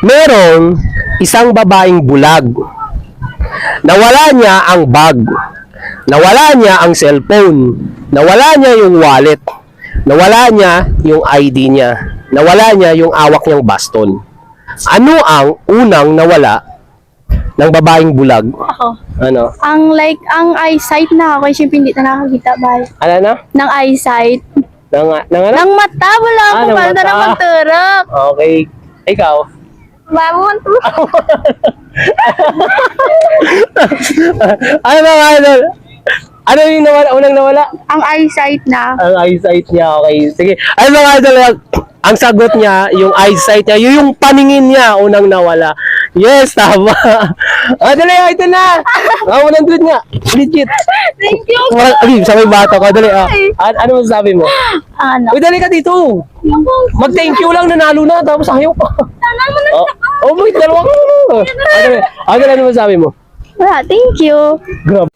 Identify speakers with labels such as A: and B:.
A: Merong isang babaeng bulag. Nawala niya ang bag. Nawala niya ang cellphone. Nawala niya yung wallet. Nawala niya yung ID niya. Nawala niya yung awak niyang baston. Ano ang unang nawala ng babaeng bulag?
B: Ako.
A: Ano?
B: Ang eyesight na ako, syempre hindi na nakakita ba?
A: Ano na?
B: Ng eyesight.
A: Ng ano?
B: Ng mata, wala ako.
A: ng
B: Paano
A: mata.
B: na magturok?
A: Okay. Ikaw?
B: Bago mo turok.
A: Ano mga idol? Ano yung nawala? Unang nawala?
B: Ang eyesight na.
A: Ang eyesight niya, okay. Sige. Ay mga idol, ang sagot niya, yung eyesight niya, yung paningin niya, unang nawala. Yes, tama. Dali, ito na. 100 nga. Legit.
B: Thank you.
A: Alin, sa may bata ko. Dali, ano masasabi mo?
B: Ano?
A: Uy, dali ka dito. Mag-thank you lang, nanalo na, tapos ayaw pa.
B: Sana mo na.
A: Oh, may dalawa ka. Dali, ano masasabi mo?
B: Wala, thank you.
A: Grabe.